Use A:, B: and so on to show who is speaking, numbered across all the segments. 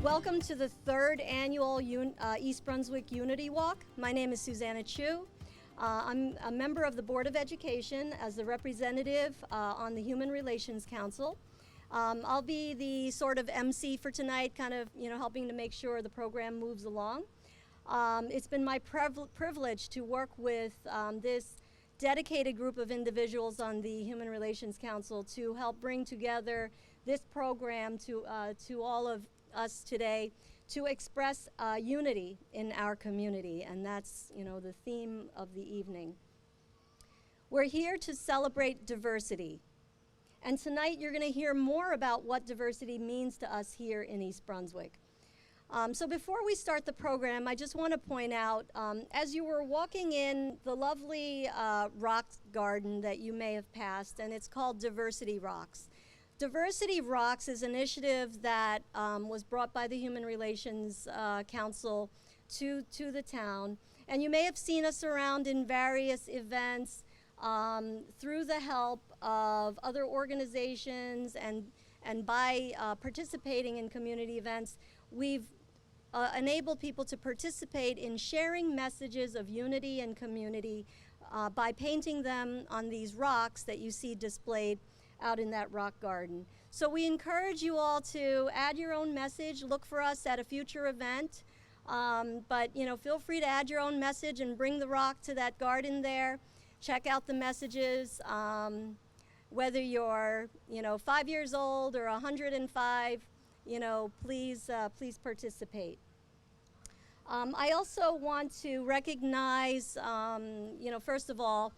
A: Welcome to the third annual East Brunswick Unity Walk. My name is Susanna Chu. I'm a member of the Board of Education as the representative on the Human Relations Council. I'll be the sort of MC for tonight, kind of, helping to make sure the program moves along. It's been my privilege to work with this dedicated group of individuals on the Human Relations Council to help bring together this program to all of us today to express unity in our community, and that's the theme of the evening. We're here to celebrate diversity, and tonight you're going to hear more about what diversity means to us here in East Brunswick. So before we start the program, I just want to point out, as you were walking in the lovely rock garden that you may have passed, and it's called Diversity Rocks. Diversity Rocks is an initiative that was brought by the Human Relations Council to the town. And you may have seen us around in various events through the help of other organizations and by participating in community events. We've enabled people to participate in sharing messages of unity and community by painting them on these rocks that you see displayed out in that rock garden. So we encourage you all to add your own message, look for us at a future event, but feel free to add your own message and bring the rock to that garden there. Check out the messages, whether you're 5 years old or 105, please participate. I also want to recognize, first of all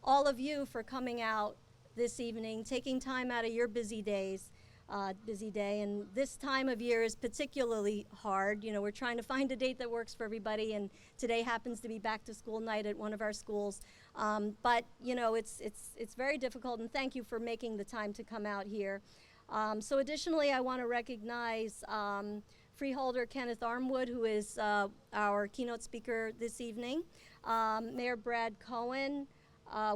A: of you for coming out this evening, taking time out of your busy day, and this time of year is particularly hard. We're trying to find a date that works for everybody, and today happens to be back to school night at one of our schools. But it's very difficult, and thank you for making the time to come out here. So additionally, I want to recognize freeholder Kenneth Armwood, who is our keynote speaker this evening, Mayor Brad Cohen.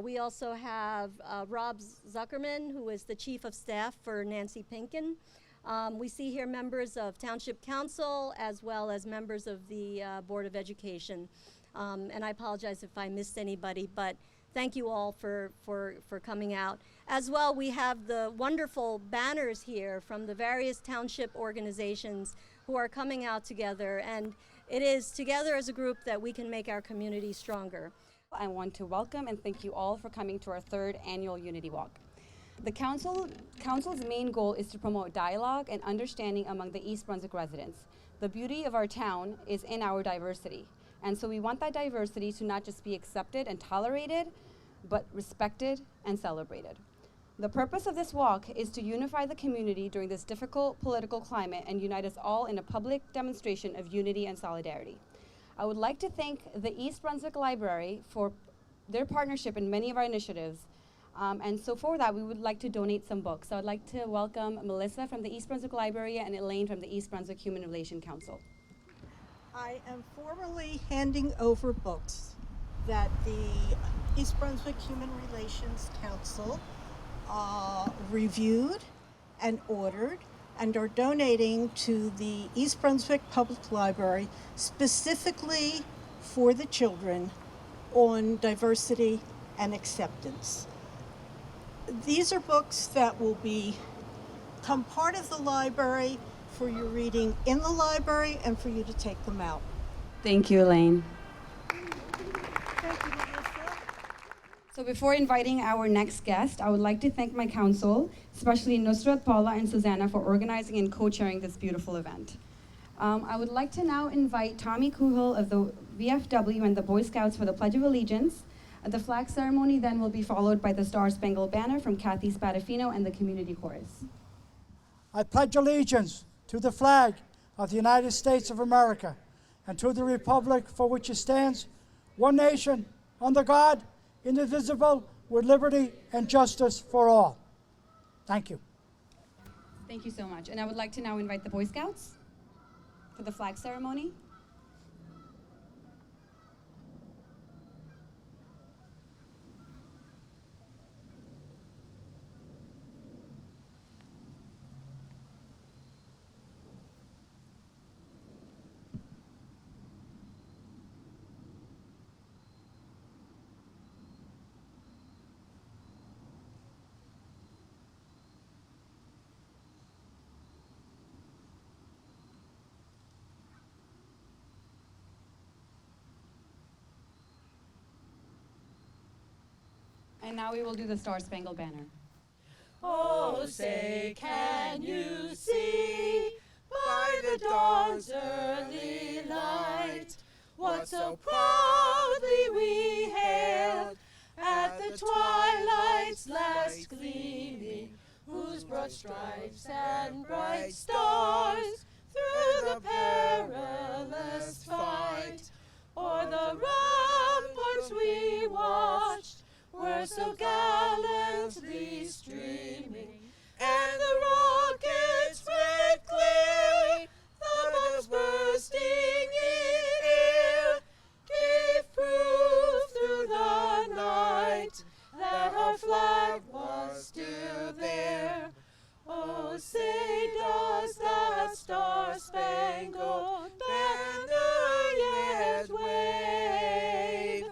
A: We also have Rob Zuckerman, who is the Chief of Staff for Nancy Pinkin. We see here members of Township Council as well as members of the Board of Education. And I apologize if I missed anybody, but thank you all for coming out. As well, we have the wonderful banners here from the various township organizations who are coming out together, and it is together as a group that we can make our community stronger.
B: I want to welcome and thank you all for coming to our third annual Unity Walk. The Council's main goal is to promote dialogue and understanding among the East Brunswick residents. The beauty of our town is in our diversity, and so we want that diversity to not just be accepted and tolerated, but respected and celebrated. The purpose of this walk is to unify the community during this difficult political climate and unite us all in a public demonstration of unity and solidarity. I would like to thank the East Brunswick Library for their partnership in many of our initiatives. And so for that, we would like to donate some books. So I'd like to welcome Melissa from the East Brunswick Library and Elaine from the East Brunswick Human Relations Council.
C: I am formally handing over books that the East Brunswick Human Relations Council reviewed and ordered and are donating to the East Brunswick Public Library specifically for the children on diversity and acceptance. These are books that will become part of the library for your reading in the library and for you to take them out.
B: Thank you, Elaine.
C: Thank you, Melissa.
B: So before inviting our next guest, I would like to thank my council, especially Nusrat, Paula, and Susanna, for organizing and co-chairing this beautiful event. I would like to now invite Tommy Kuhel of the VFW and the Boy Scouts for the Pledge of Allegiance. The flag ceremony then will be followed by the Star Spangled Banner from Kathy Spadafino and the Community Chorus.
D: I pledge allegiance to the flag of the United States of America and to the republic for which it stands, one nation, under God, indivisible, with liberty and justice for all. Thank you.
B: Thank you so much. And I would like to now invite the Boy Scouts for the flag ceremony. And now we will do the Star Spangled Banner.
E: Oh, say, can you see by the dawn's early light what so proudly we hailed at the twilight's last gleaming, whose broad stripes and bright stars through the perilous fight o'er the ramparts we watched were so gallantly streaming, and the rockets' red glare, the bombs bursting in air, gave proof through the night that our flag was still there. Oh, say does that star-spangled banner yet wave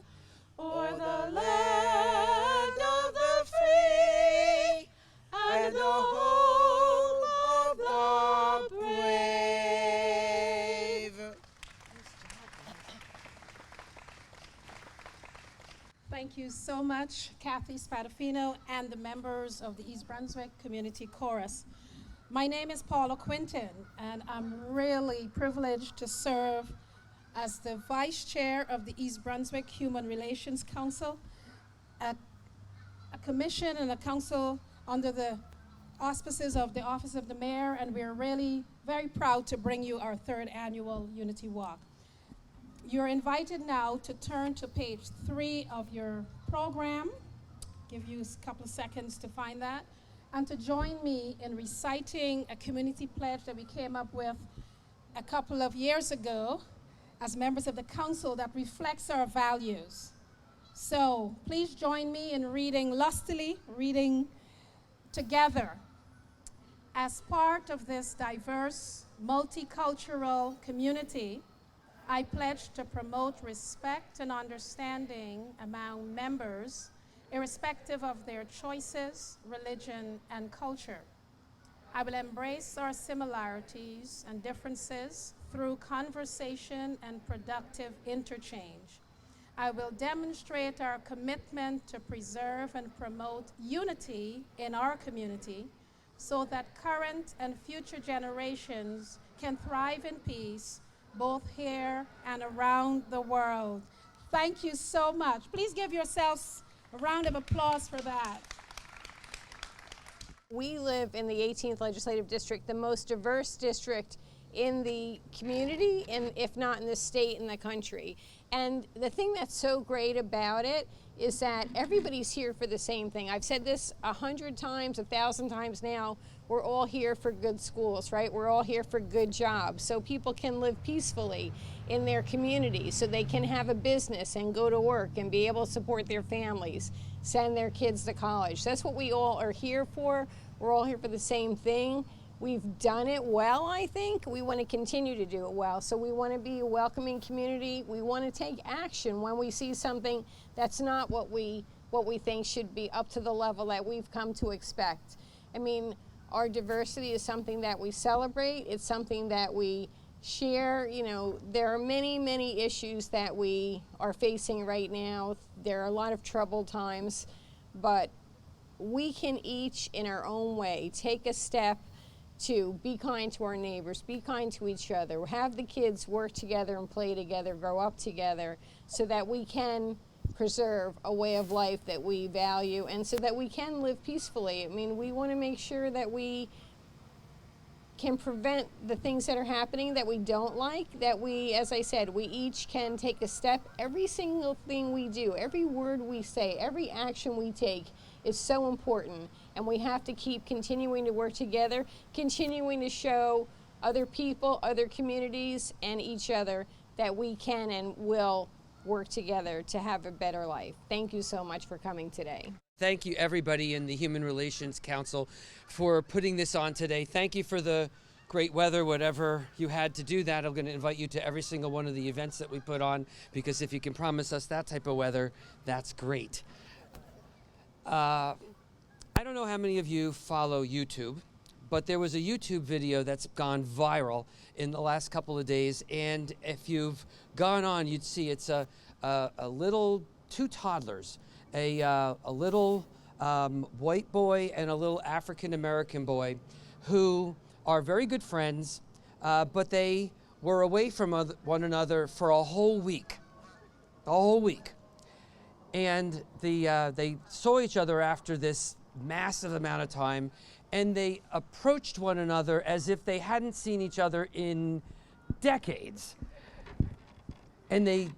E: o'er the land of the free and the home of the brave?
F: Thank you so much, Kathy Spadafino and the members of the East Brunswick Community Chorus. My name is Paula Quinton, and I'm really privileged to serve as the Vice Chair of the East Brunswick Human Relations Council, a commission and a council under the auspices of the Office of the Mayor, and we're really very proud to bring you our third annual Unity Walk. You're invited now to turn to page 3 of your program. Give you a couple of seconds to find that. And to join me in reciting a community pledge that we came up with a couple of years ago as members of the council that reflects our values. So please join me in reading lustily, reading together. As part of this diverse, multicultural community, I pledge to promote respect and understanding among members, irrespective of their choices, religion, and culture. I will embrace our similarities and differences through conversation and productive interchange. I will demonstrate our commitment to preserve and promote unity in our community so that current and future generations can thrive in peace both here and around the world. Thank you so much. Please give yourselves a round of applause for that.
G: We live in the 18th Legislative District, the most diverse district in the community, and if not in the state and the country. And the thing that's so great about it is that everybody's here for the same thing. I've said this 100 times, 1,000 times now. We're all here for good schools, right? We're all here for good jobs, so people can live peacefully in their community, so they can have a business and go to work and be able to support their families, send their kids to college. That's what we all are here for. We're all here for the same thing. We've done it well, I think. We want to continue to do it well. So we want to be a welcoming community. We want to take action when we see something that's not what we think should be up to the level that we've come to expect. I mean, our diversity is something that we celebrate. It's something that we share. You know, there are many, many issues that we are facing right now. There are a lot of troubled times, but we can each, in our own way, take a step to be kind to our neighbors, be kind to each other, have the kids work together and play together, grow up together, so that we can preserve a way of life that we value and so that we can live peacefully. I mean, we want to make sure that we can prevent the things that are happening that we don't like, that we, as I said, we each can take a step. Every single thing we do, every word we say, every action we take is so important, and we have to keep continuing to work together, continuing to show other people, other communities, and each other that we can and will work together to have a better life. Thank you so much for coming today.
H: Thank you, everybody in the Human Relations Council, for putting this on today. Thank you for the great weather, whatever you had to do that. I'm going to invite you to every single one of the events that we put on, because if you can promise us that type of weather, that's great. I don't know how many of you follow YouTube, but there was a YouTube video that's gone viral in the last couple of days, and if you've gone on, you'd see it's two toddlers, a little white boy and a little African American boy who are very good friends, but they were away from one another for a whole week. A whole week. And they saw each other after this massive amount of time, and they approached one another as if they hadn't seen each other in decades. And they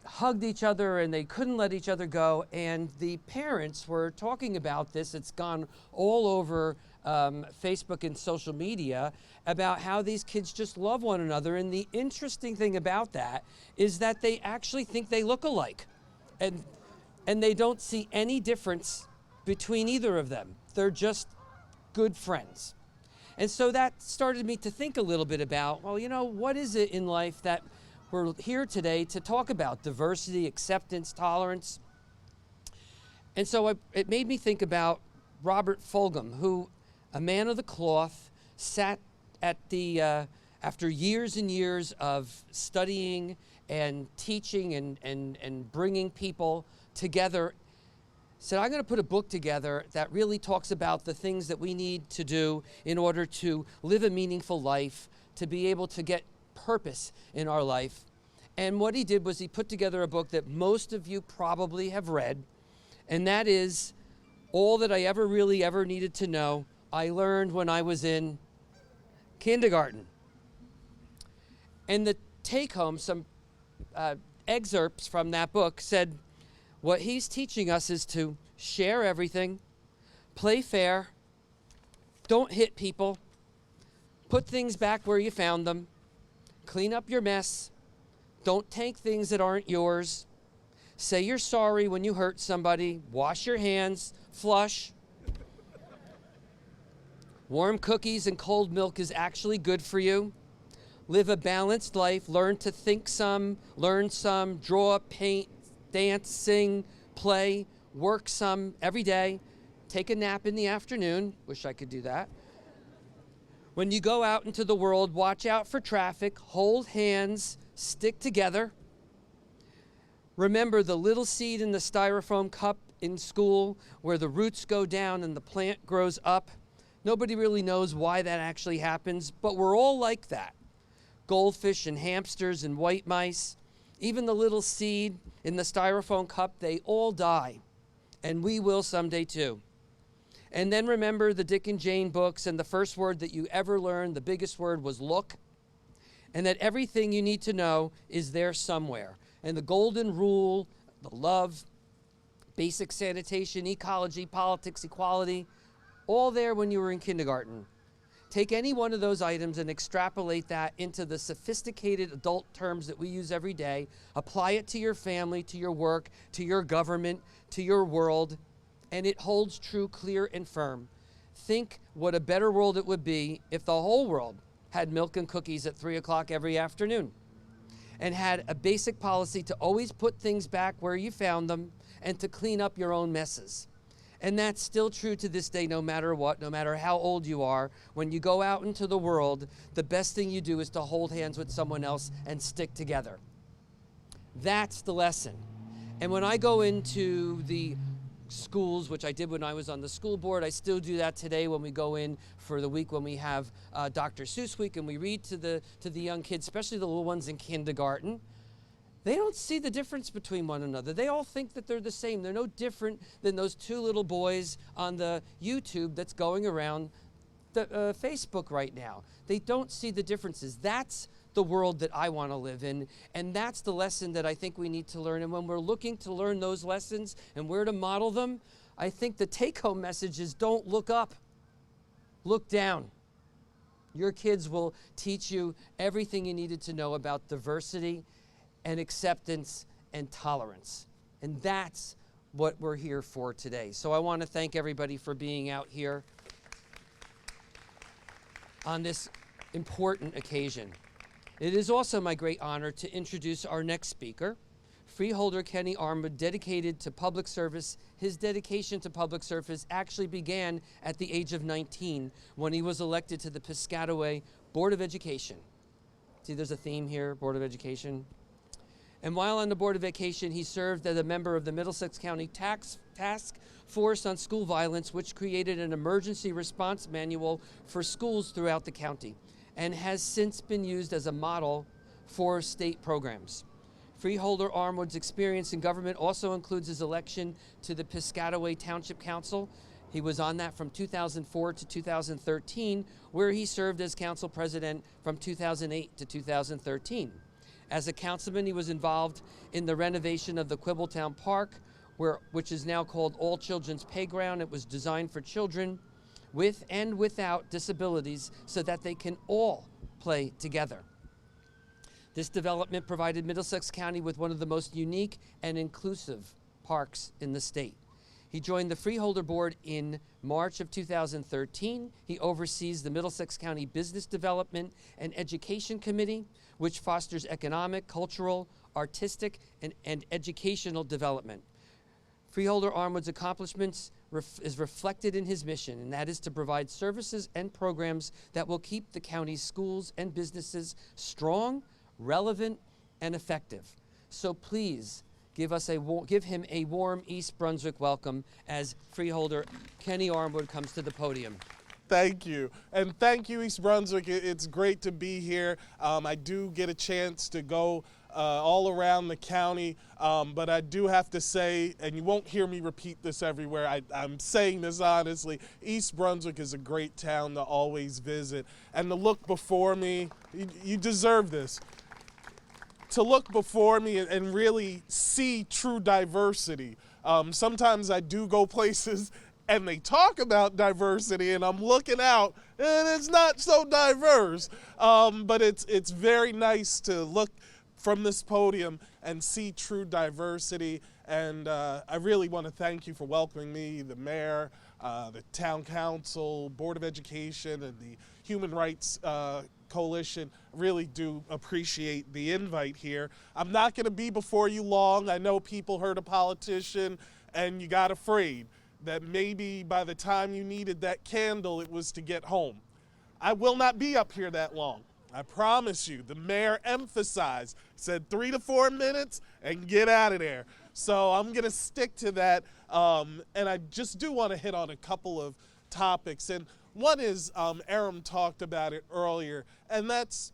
H: hugged each other and they couldn't let each other go. And the parents were talking about this. It's gone all over Facebook and social media about how these kids just love one another. And the interesting thing about that is that they actually think they look alike. And they don't see any difference between either of them. They're just good friends. And so that started me to think a little bit about, well, you know, what is it in life that we're here today to talk about? Diversity, acceptance, tolerance. And so it made me think about Robert Fulghum, who, a man of the cloth, sat at the, after years and years of studying and teaching and bringing people together, said, I'm going to put a book together that really talks about the things that we need to do in order to live a meaningful life, to be able to get purpose in our life. And what he did was he put together a book that most of you probably have read, and that is All That I Ever Really Ever Needed to Know I Learned When I Was in Kindergarten. And the take home, some excerpts from that book said, what he's teaching us is to share everything, play fair, don't hit people, put things back where you found them, clean up your mess, don't take things that aren't yours, say you're sorry when you hurt somebody, wash your hands, flush. Warm cookies and cold milk is actually good for you. Live a balanced life, learn to think some, learn some, draw, paint, dance, sing, play, work some every day, take a nap in the afternoon, wish I could do that. When you go out into the world, watch out for traffic, hold hands, stick together. Remember the little seed in the styrofoam cup in school where the roots go down and the plant grows up. Nobody really knows why that actually happens, but we're all like that. Goldfish and hamsters and white mice, even the little seed in the styrofoam cup, they all die. And we will someday too. And then remember the Dick and Jane books, and the first word that you ever learned, the biggest word, was look. And that everything you need to know is there somewhere. And the golden rule, the love, basic sanitation, ecology, politics, equality, all there when you were in kindergarten. Take any one of those items and extrapolate that into the sophisticated adult terms that we use every day. Apply it to your family, to your work, to your government, to your world, and it holds true, clear, and firm. Think what a better world it would be if the whole world had milk and cookies at 3 o'clock every afternoon and had a basic policy to always put things back where you found them and to clean up your own messes. And that's still true to this day, no matter what, no matter how old you are. When you go out into the world, the best thing you do is to hold hands with someone else and stick together. That's the lesson. And when I go into the schools, which I did when I was on the school board, I still do that today when we go in for the week when we have Dr. Seuss Week and we read to the young kids, especially the little ones in kindergarten. They don't see the difference between one another. They all think that they're the same. They're no different than those two little boys on the YouTube that's going around the Facebook right now. They don't see the differences. That's the world that I want to live in, and that's the lesson that I think we need to learn. And when we're looking to learn those lessons and where to model them, I think the take-home message is don't look up, look down. Your kids will teach you everything you needed to know about diversity and acceptance and tolerance. And that's what we're here for today. So I want to thank everybody for being out here on this important occasion. It is also my great honor to introduce our next speaker, Freeholder Kenny Armwood, dedicated to public service. His dedication to public service actually began at the age of 19 when he was elected to the Piscataway Board of Education. See, there's a theme here, Board of Education. And while on the Board of Education, he served as a member of the Middlesex County Task Force on School Violence, which created an emergency response manual for schools throughout the county, and has since been used as a model for state programs. Freeholder Armwood's experience in government also includes his election to the Piscataway Township Council. He was on that from 2004 to 2013, where he served as council president from 2008 to 2013. As a councilman, he was involved in the renovation of the Quibbletown Park, which is now called All Children's Playground. It was designed for children with and without disabilities so that they can all play together. This development provided Middlesex County with one of the most unique and inclusive parks in the state. He joined the Freeholder Board in March of 2013. He oversees the Middlesex County Business Development and Education Committee, which fosters economic, cultural, artistic, and educational development. Freeholder Armwood's accomplishments is reflected in his mission, and that is to provide services and programs that will keep the county's schools and businesses strong, relevant, and effective. So please give him a warm East Brunswick welcome as Freeholder Kenny Armwood comes to the podium.
I: Thank you. And thank you, East Brunswick. It's great to be here. I do get a chance to go all around the county, but I do have to say, and you won't hear me repeat this everywhere, I'm saying this honestly, East Brunswick is a great town to always visit. And to look before me, you deserve this. To look before me and really see true diversity. Sometimes I do go places and they talk about diversity and I'm looking out and it's not so diverse. But it's very nice to look from this podium and see true diversity. And I really want to thank you for welcoming me, the mayor, the town council, Board of Education, and the Human Rights Coalition. Really do appreciate the invite here. I'm not going to be before you long. I know people heard a politician and you got afraid that maybe by the time you needed that candle, it was to get home. I will not be up here that long. I promise you. The mayor emphasized, said 3 to 4 minutes and get out of there. So I'm going to stick to that. And I just do want to hit on a couple of topics. And one is, Aram talked about it earlier, and that's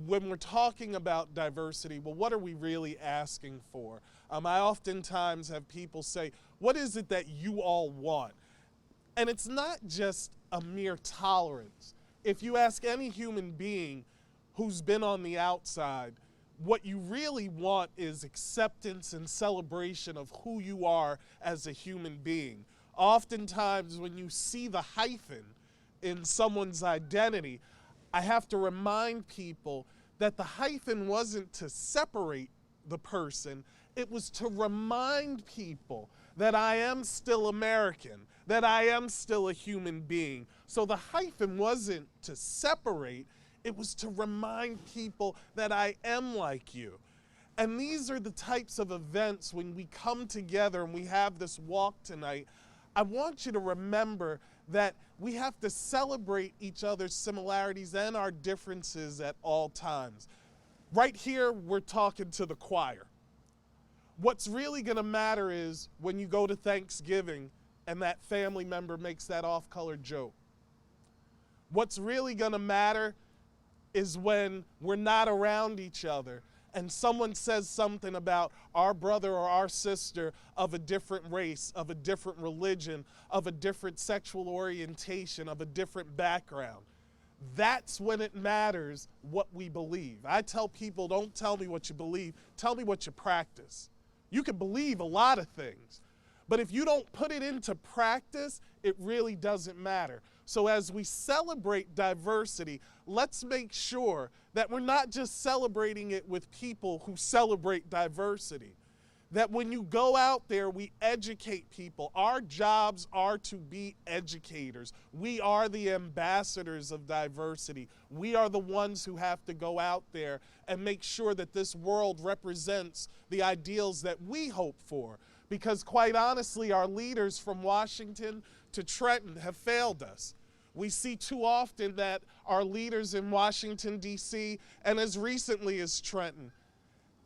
I: when we're talking about diversity, well, what are we really asking for? I oftentimes have people say, what is it that you all want? And it's not just a mere tolerance. If you ask any human being who's been on the outside, what you really want is acceptance and celebration of who you are as a human being. Oftentimes when you see the hyphen in someone's identity, I have to remind people that the hyphen wasn't to separate the person, it was to remind people that I am still American, that I am still a human being. So the hyphen wasn't to separate, it was to remind people that I am like you. And these are the types of events when we come together and we have this walk tonight. I want you to remember that we have to celebrate each other's similarities and our differences at all times. Right here, we're talking to the choir. What's really going to matter is when you go to Thanksgiving and that family member makes that off-color joke. What's really going to matter is when we're not around each other and someone says something about our brother or our sister of a different race, of a different religion, of a different sexual orientation, of a different background. That's when it matters what we believe. I tell people, don't tell me what you believe, tell me what you practice. You can believe a lot of things, but if you don't put it into practice, it really doesn't matter. So as we celebrate diversity, let's make sure that we're not just celebrating it with people who celebrate diversity. That when you go out there, we educate people. Our jobs are to be educators. We are the ambassadors of diversity. We are the ones who have to go out there and make sure that this world represents the ideals that we hope for. Because quite honestly, our leaders from Washington to Trenton have failed us. We see too often that our leaders in Washington, D.C., and as recently as Trenton,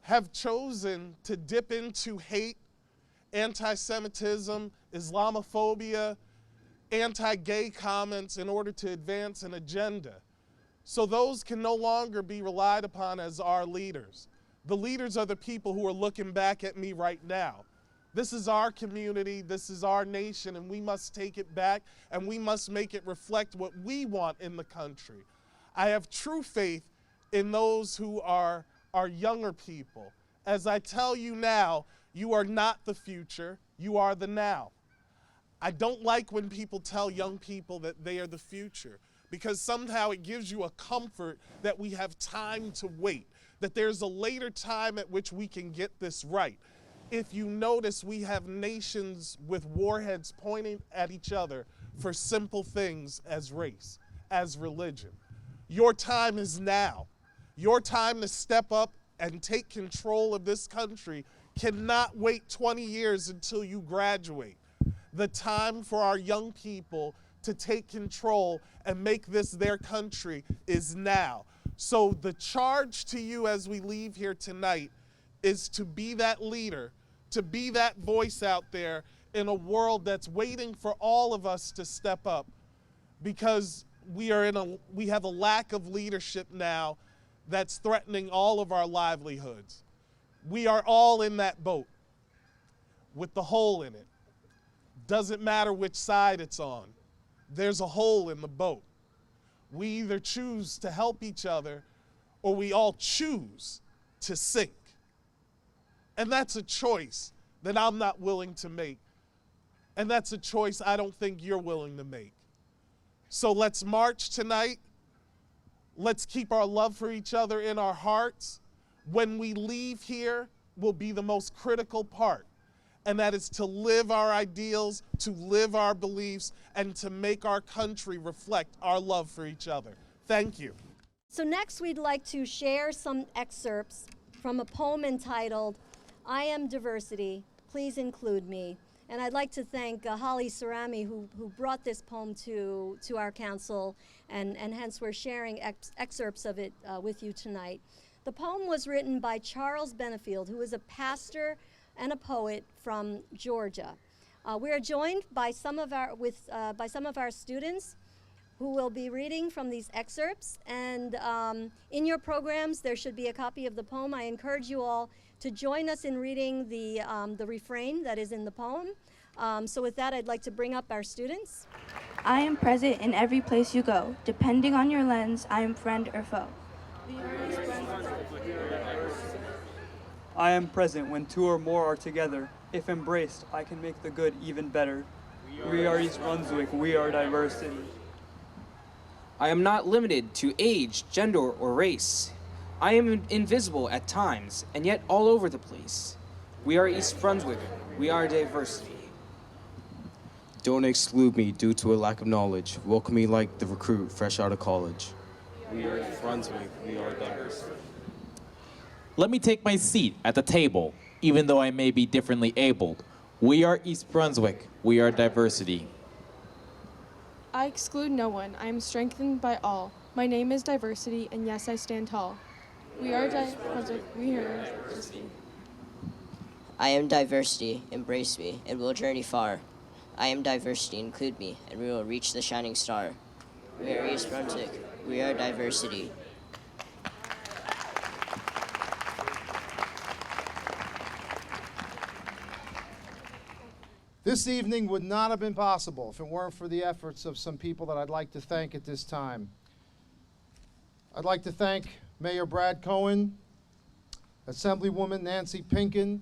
I: have chosen to dip into hate, anti-Semitism, Islamophobia, anti-gay comments in order to advance an agenda. So those can no longer be relied upon as our leaders. The leaders are the people who are looking back at me right now. This is our community, this is our nation, and we must take it back, and we must make it reflect what we want in the country. I have true faith in those who are our younger people. As I tell you now, you are not the future, you are the now. I don't like when people tell young people that they are the future, because somehow it gives you a comfort that we have time to wait, that there's a later time at which we can get this right. If you notice, we have nations with warheads pointing at each other for simple things as race, as religion. Your time is now. Your time to step up and take control of this country cannot wait 20 years until you graduate. The time for our young people to take control and make this their country is now. So the charge to you as we leave here tonight is to be that leader, to be that voice out there in a world that's waiting for all of us to step up, because we have a lack of leadership now that's threatening all of our livelihoods. We are all in that boat with the hole in it. Doesn't matter which side it's on. There's a hole in the boat. We either choose to help each other or we all choose to sink. And that's a choice that I'm not willing to make. And that's a choice I don't think you're willing to make. So let's march tonight. Let's keep our love for each other in our hearts. When we leave here will be the most critical part. And that is to live our ideals, to live our beliefs, and to make our country reflect our love for each other. Thank you.
A: So next we'd like to share some excerpts from a poem entitled, I Am Diversity, Please Include Me. And I'd like to thank Holly Cerami who brought this poem to our council, and hence we're sharing excerpts of it with you tonight. The poem was written by Charles Benefield, who is a pastor and a poet from Georgia. We are joined by some of our students who will be reading from these excerpts, and in your programs there should be a copy of the poem. I encourage you all to join us in reading the refrain that is in the poem. So with that, I'd like to bring up our students.
J: I am present in every place you go. Depending on your lens, I am friend or foe.
K: I am present when two or more are together. If embraced, I can make the good even better. We are East Brunswick, we are diversity.
L: I am not limited to age, gender, or race. I am invisible at times, and yet all over the place. We are East Brunswick, we are diversity.
M: Don't exclude me due to a lack of knowledge. Welcome me like the recruit fresh out of college.
N: We are East Brunswick, we are diversity.
O: Let me take my seat at the table, even though I may be differently abled. We are East Brunswick, we are diversity.
P: I exclude no one, I am strengthened by all. My name is diversity, and yes, I stand tall. We are Brunswick, we are diversity.
Q: I am diversity, embrace me, and we'll journey far. I am diversity, include me, and we will reach the shining star. We are East Brunswick, we are diversity.
R: This evening would not have been possible if it weren't for the efforts of some people that I'd like to thank at this time. I'd like to thank Mayor Brad Cohen, Assemblywoman Nancy Pinkin,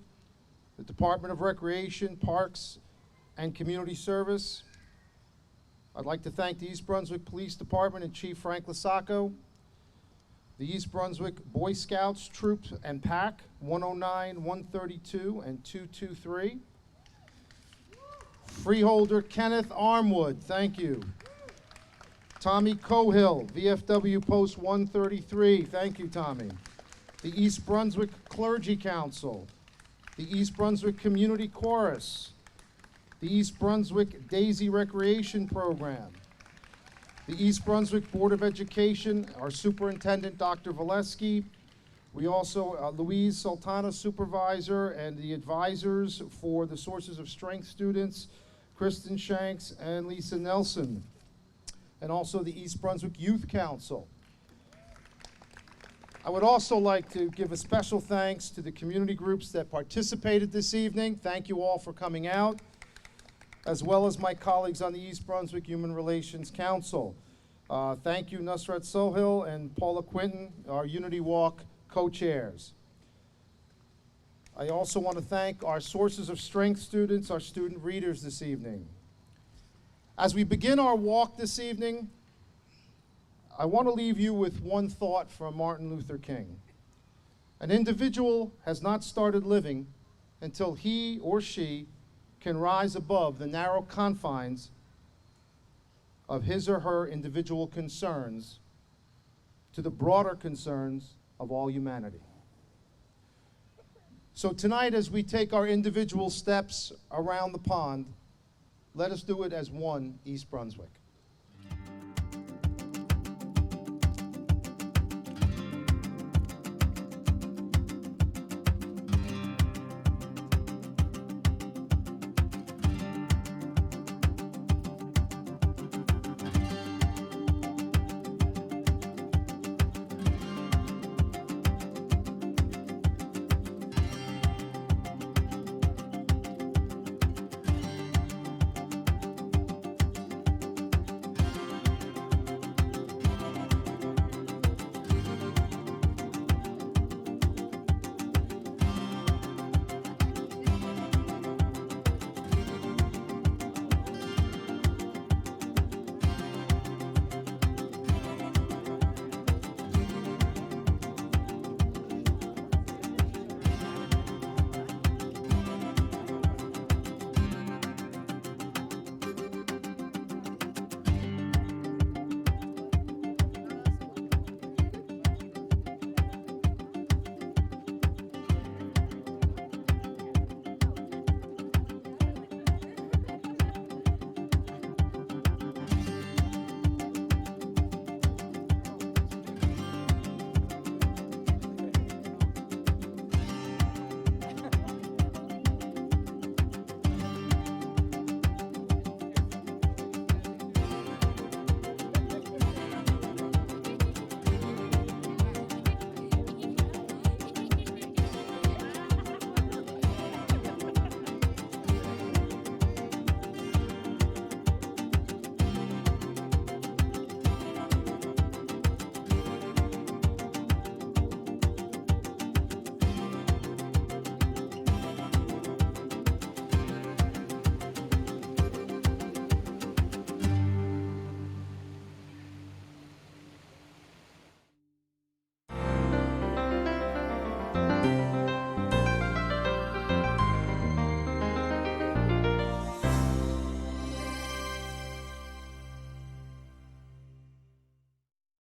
R: the Department of Recreation, Parks, and Community Service. I'd like to thank the East Brunswick Police Department and Chief Frank Lasacco, the East Brunswick Boy Scouts, Troop and Pack, 109, 132, and 223. Freeholder Kenneth Armwood, thank you. Tommy Cohill, VFW Post 133, thank you, Tommy. The East Brunswick Clergy Council, the East Brunswick Community Chorus, the East Brunswick Daisy Recreation Program, the East Brunswick Board of Education, our Superintendent, Dr. Valesky, We also, Louise Sultana, supervisor, and the advisors for the Sources of Strength students, Kristen Shanks and Lisa Nelson, and also the East Brunswick Youth Council. I would also like to give a special thanks to the community groups that participated this evening. Thank you all for coming out, as well as my colleagues on the East Brunswick Human Relations Council. Thank you, Nusrat Sohil and Paula Quinton, our Unity Walk co-chairs. I also want to thank our Sources of Strength students, our student readers this evening. As we begin our walk this evening, I want to leave you with one thought from Martin Luther King. An individual has not started living until he or she can rise above the narrow confines of his or her individual concerns to the broader concerns of all humanity. So tonight, as we take our individual steps around the pond, let us do it as one East Brunswick.